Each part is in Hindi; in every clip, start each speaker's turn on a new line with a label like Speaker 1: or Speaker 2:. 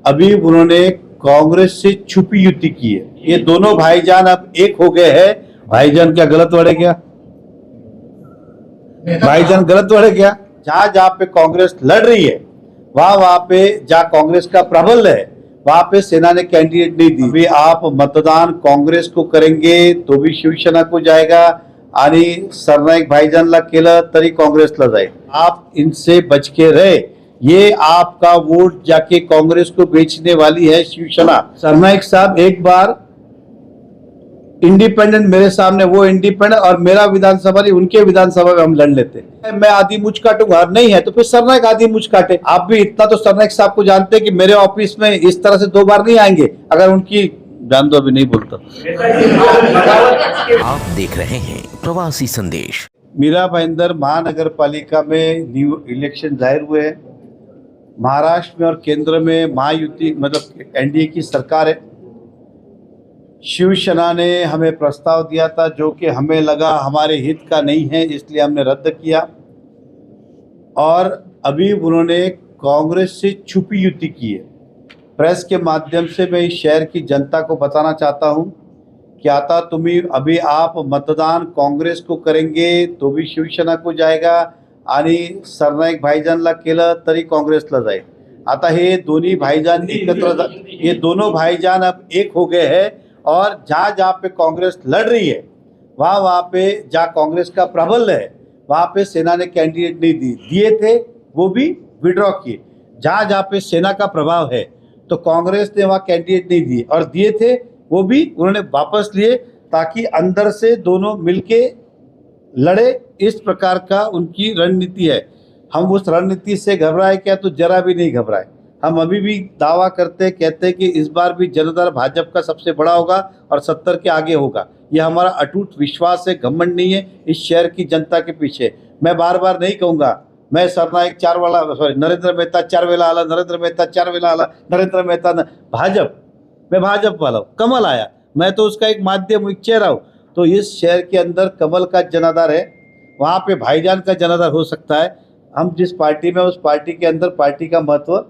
Speaker 1: अभी उन्होंने कांग्रेस से छुपी युति की है। ये दोनों भाईजान अब एक हो गए हैं। भाईजान क्या गलत वर्ड है क्या? भाईजान गलत वर्ड है क्या? जहां जहां पे कांग्रेस लड़ रही है वहां पे जहां कांग्रेस का प्रबल है वहां पे सेना ने कैंडिडेट नहीं दी। अभी आप मतदान कांग्रेस को करेंगे तो भी शिवसेना को जाएगा आणि सरनाईक भाईजानला केलं तरी कांग्रेसला जाएगा। आप इनसे बच के रहे। ये आपका वोट जाके कांग्रेस को बेचने वाली है शिवसेना। सरनाईक साहब एक बार इंडिपेंडेंट मेरे सामने, वो इंडिपेंडेंट और मेरा विधानसभा नहीं, उनके विधानसभा में हम लड़ लेते। मैं आधी मुझ काटूंगा, नहीं है तो फिर सरनाईक आधी मुझ काटे। आप भी इतना तो सरनाईक साहब को जानते हैं कि मेरे ऑफिस में इस तरह से 2 बार नहीं आएंगे। अगर उनकी जान दो, अभी नहीं बोलता।
Speaker 2: आप देख रहे हैं प्रवासी संदेश।
Speaker 1: मीरा भाईंदर महानगर पालिका में न्यू इलेक्शन जाहिर हुए हैं। महाराष्ट्र में और केंद्र में महायुति मतलब एनडीए की सरकार है। शिवसेना ने हमें प्रस्ताव दिया था जो कि हमें लगा हमारे हित का नहीं है, इसलिए हमने रद्द किया। और अभी उन्होंने कांग्रेस से छुपी युति की है। प्रेस के माध्यम से मैं इस शहर की जनता को बताना चाहता हूं कि आता तुम्ही अभी आप मतदान कांग्रेस को करेंगे तो भी शिवसेना को जाएगा आणि सरनाईक भाईजानला केलं तरी काँग्रेसला जाईल। आता हे दोन्ही भाईजान एकत्र, ये दोनों भाईजान अब एक हो गए हैं और जहाँ जहाँ पे कांग्रेस लड़ रही है वहाँ पे जहाँ कांग्रेस का प्रबल है वहाँ पे सेना ने कैंडिडेट नहीं दिए थे, वो भी विड्रॉ किए। जहाँ जहाँ पे सेना का प्रभाव है तो कांग्रेस ने वहाँ कैंडिडेट नहीं दिए, और दिए थे वो भी उन्होंने वापस लिए ताकि अंदर से दोनों मिलके लड़े। इस प्रकार का उनकी रणनीति है। हम उस रणनीति से घबराए क्या? तो जरा भी नहीं घबराए। हम अभी भी दावा करते कहते हैं कि इस बार भी जनता दल भाजपा का सबसे बड़ा होगा और 70 के आगे होगा। ये हमारा अटूट विश्वास है, घमंड नहीं है इस शहर की जनता के पीछे। मैं बार बार नहीं कहूँगा मैं सरनाईक 4 वाला, सॉरी नरेंद्र मेहता 4 वेला आला, नरेंद्र मेहता 4 वेला आला, नरेंद्र मेहता भाजप, मैं भाजप वाला हूँ। कमल आया, मैं तो उसका एक माध्यम, एक चेहरा हूँ। तो इस शहर के अंदर कमल का जनाधार है, वहाँ पे भाईजान का जनाधार हो सकता है। हम जिस पार्टी में, उस पार्टी के अंदर पार्टी का महत्व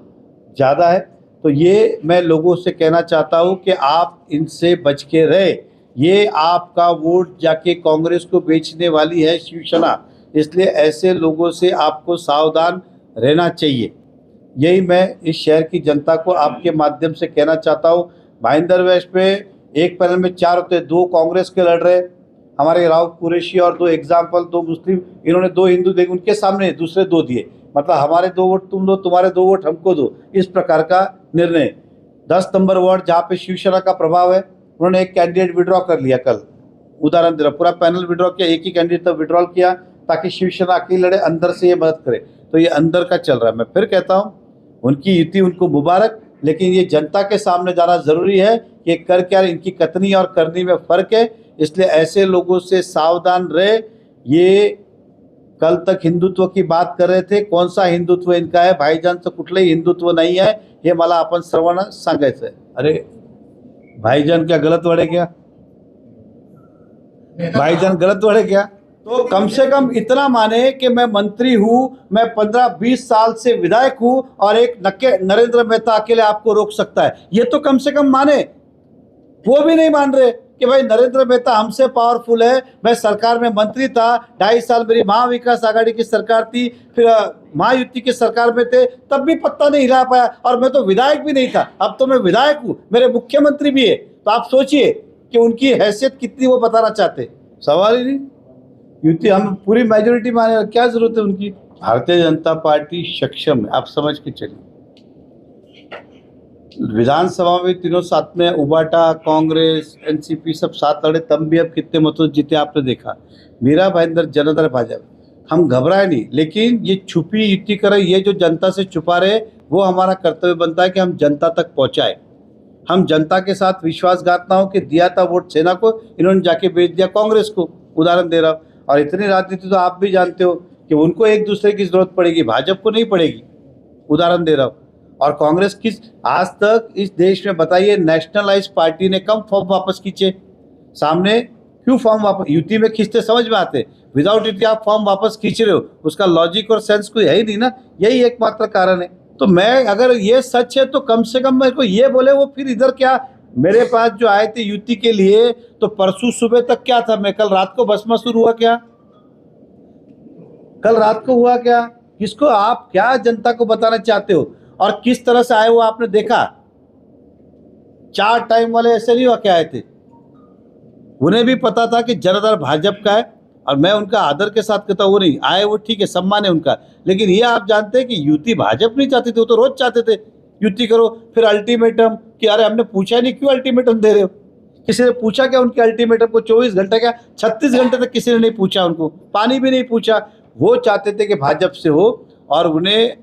Speaker 1: ज़्यादा है। तो ये मैं लोगों से कहना चाहता हूँ कि आप इनसे बच के रहे। ये आपका वोट जाके कांग्रेस को बेचने वाली है शिवसेना, इसलिए ऐसे लोगों से आपको सावधान रहना चाहिए। यही मैं इस शहर की जनता को आपके माध्यम से कहना चाहता हूँ। भाईंदर वेस्ट पे एक पैनल में 4 होते, 2 कांग्रेस के लड़ रहे, हमारे राव कुरैशी और 2 एग्जाम्पल, 2 मुस्लिम, इन्होंने 2 हिंदू दे, उनके सामने दूसरे 2 दिए। मतलब हमारे 2 वोट तुम दो, तुम्हारे 2 वोट हमको दो, इस प्रकार का निर्णय। 10 नंबर वार्ड जहाँ पे शिवसेना का प्रभाव है, उन्होंने एक कैंडिडेट विड्रॉ कर लिया। कल उदाहरण दे रहा, पूरा पैनल विड्रॉ किया, एक ही कैंडिडेट तक विड्रॉल किया ताकि शिवसेना अकेले लड़े, अंदर से ये मदद करे। तो ये अंदर का चल रहा है। मैं फिर कहता हूँ उनकी युति उनको मुबारक, लेकिन ये जनता के सामने जाना जरूरी है कि कर क्या इनकी कथनी और करनी में फर्क है। इसलिए ऐसे लोगों से सावधान रहे। ये कल तक हिंदुत्व की बात कर रहे थे, कौन सा हिंदुत्व इनका है? भाईजानचं कुठलंही हिंदुत्व नाही है, हे मला आपण सर्वांना सांगायचं आहे। अरे भाईजान क्या गलत वर्ड है क्या? भाईजान गलत वर्ड है क्या? तो कम से कम इतना माने कि मैं मंत्री हूं, मैं 15-20 साल से विधायक हूं और एक नरेंद्र मेहता अकेले आपको रोक सकता है, ये तो कम से कम माने। वो भी नहीं मान रहे कि भाई नरेंद्र मेहता हमसे पावरफुल है। मैं सरकार में मंत्री था, 2.5 साल मेरी महाविकास आघाड़ी की सरकार थी, फिर महायुति की सरकार में थे, तब भी पत्ता नहीं हिला पाया, और मैं तो विधायक भी नहीं था। अब तो मैं विधायक हूँ, मेरे मुख्यमंत्री भी है। तो आप सोचिए कि उनकी हैसियत कितनी वो बताना चाहते। सवाल ही नहीं। युति हम पूरी मेजोरिटी माने, क्या जरूरत है उनकी? भारतीय जनता पार्टी सक्षम है, आप समझ के चलिए। विधानसभा में तीनों साथ में, उबाटा, कांग्रेस, एनसीपी सब साथ लड़े, तब भी अब कितने मतों जीते आपने देखा। मीरा भाईंदर जनता दल भाजपा, हम घबराए नहीं, लेकिन ये छुपी युति करें, ये जो जनता से छुपा रहे, वो हमारा कर्तव्य बनता है कि हम जनता तक पहुंचाए। हम जनता के साथ विश्वासघात ना हो कि दिया था वोट सेना को, इन्होंने जाके बेच दिया कांग्रेस को। उदाहरण दे रहा हूँ। और इतनी राजनीति तो आप भी जानते हो कि उनको एक दूसरे की जरूरत पड़ेगी, भाजपा को नहीं पड़ेगी। उदाहरण दे रहा हूँ। और कांग्रेस किस आज तक इस देश में बताइए नेशनलाइज पार्टी ने कम फॉर्म वापस खींचे? सामने क्यों फॉर्म वापस? युति में खींचते समझ में आते, विदाउट युति आप फॉर्म वापस खींच रहे हो, उसका लॉजिक और सेंस कोई है ही नहीं ना। यही एकमात्र कारण है। तो मैं अगर ये सच है तो कम से कम मेरे को ये बोले वो फिर इधर क्या मेरे पास जो आए थे युति के लिए, तो परसों सुबह तक क्या था, मैं कल रात को बस मसूर हुआ क्या, कल रात को हुआ क्या, किसको आप क्या जनता को बताना चाहते हो और किस तरह से आए वो आपने देखा। 4 टाइम वाले ऐसे नहीं हुआ क्या आए थे, उन्हें भी पता था कि जनाधार भाजपा का है और मैं उनका आदर के साथ कहता हूँ, वो नहीं आए वो ठीक है, सम्मान है उनका, लेकिन ये आप जानते हैं कि युति भाजपा नहीं चाहती थी, वो तो रोज चाहते थे युति करो, फिर अल्टीमेटम कि अरे हमने पूछा नहीं क्यों अल्टीमेटम दे रहे हो, किसी ने पूछा क्या उनके अल्टीमेटम को, 24 घंटे क्या 36 घंटे तक किसी ने नहीं पूछा, उनको पानी भी नहीं पूछा। वो चाहते थे कि भाजपा से हो और उन्हें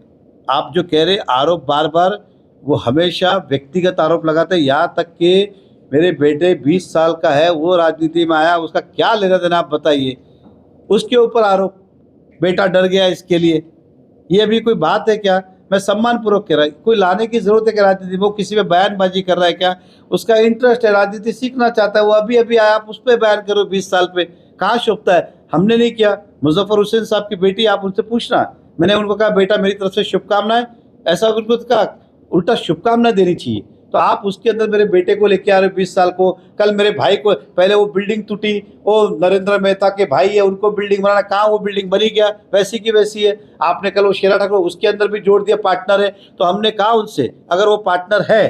Speaker 1: आप जो कह रहे आरोप बार बार, वो हमेशा व्यक्तिगत आरोप लगाते, यहाँ तक कि मेरे बेटे 20 साल का है, वो राजनीति में आया, उसका क्या लेना देना आप बताइए, उसके ऊपर आरोप, बेटा डर गया इसके लिए, ये भी कोई बात है क्या। मैं सम्मानपूर्वक कह रहा हूँ, कोई लाने की जरूरत है कि राजनीति, वो किसी में बयानबाजी कर रहा है क्या, उसका इंटरेस्ट है, राजनीति सीखना चाहता है, वो अभी अभी आया, आप उस पर बयान करो 20 साल पे, कहाँ शोभता है। हमने नहीं किया। मुजफ्फर हुसैन साहब की बेटी, आप उनसे पूछना, मैंने उनको कहा बेटा मेरी तरफ से शुभकामनाएं, ऐसा उनको कहा, उल्टा शुभकामनाएं देनी चाहिए। तो आप उसके अंदर मेरे बेटे को लेके आ रहे हो 20 साल को, कल मेरे भाई को, पहले वो बिल्डिंग टूटी, वो नरेंद्र मेहता के भाई है उनको बिल्डिंग बनाना, कहाँ वो बिल्डिंग बनी क्या, वैसी की वैसी है। आपने कल वो शेरा ठाकुर उसके अंदर भी जोड़ दिया पार्टनर है, तो हमने कहा उनसे अगर वो पार्टनर है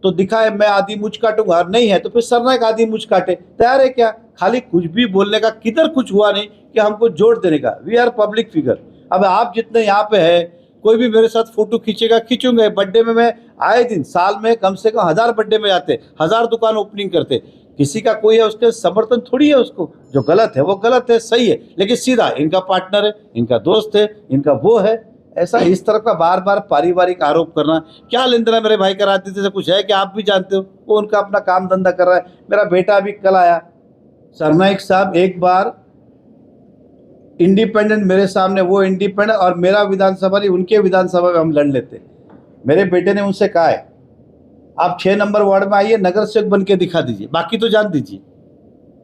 Speaker 1: तो दिखाए, मैं आधी मुझ काटूंगा, और नहीं है तो फिर सरनायक आधी मुझ काटे, तैयार है क्या। खाली कुछ भी बोलने का, किधर कुछ हुआ नहीं कि हमको जोड़ देने का। We are public figure. अब आप जितने यहाँ पे है, कोई भी मेरे साथ फोटो खींचेगा, खींचूंगे। बर्थडे में मैं आए दिन, साल में कम से कम 1000 बर्थडे में जाते, 1000 दुकान ओपनिंग करते, किसी का कोई है उसके समर्थन थोड़ी है, उसको जो गलत है वो गलत है, सही है, लेकिन सीधा इनका पार्टनर है, इनका दोस्त है, इनका वो है, ऐसा इस तरह का बार बार पारिवारिक आरोप करना क्या लेन देना मेरे भाई का राजनीति से कुछ है कि आप भी जानते हो, वो उनका अपना काम धंधा कर रहा है। मेरा बेटा अभी कल आया, सरनाइक साहब एक बार इंडिपेंडेंट मेरे सामने, वो इंडिपेंडेंट और मेरा विधानसभा नहीं, उनके विधानसभा में हम लड़ लेते। मेरे बेटे ने उनसे कहा है आप 6 नंबर वार्ड में आइए, नगर सेवक बन के दिखा दीजिए, बाकी तो जान दीजिए।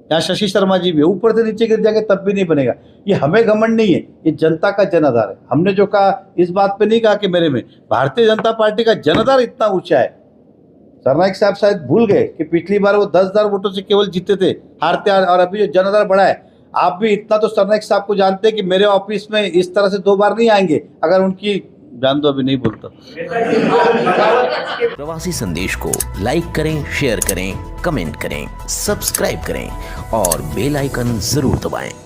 Speaker 1: यहाँ शशि शर्मा जी भी ऊपर से नीचे गिर जाएंगे तब भी नहीं बनेगा। ये हमें घमंड नहीं है, ये जनता का जनाधार है। हमने जो कहा इस बात पे नहीं कहा कि मेरे में, भारतीय जनता पार्टी का जनाधार इतना ऊंचा है। सरनाइक साहब शायद भूल गए कि पिछली बार वो 10,000 वोटों से केवल जीते थे, हारते, और अभी जो जनाधार बढ़ा है। आप भी इतना तो सरनाइक साहब को जानते हैं कि मेरे ऑफिस में इस तरह से 2 बार नहीं आएंगे, अगर उनकी जान दो, अभी नहीं बोलता।
Speaker 2: प्रवासी संदेश को लाइक करें, शेयर करें, कमेंट करें, सब्सक्राइब करें और बेल आइकन जरूर दबाएं।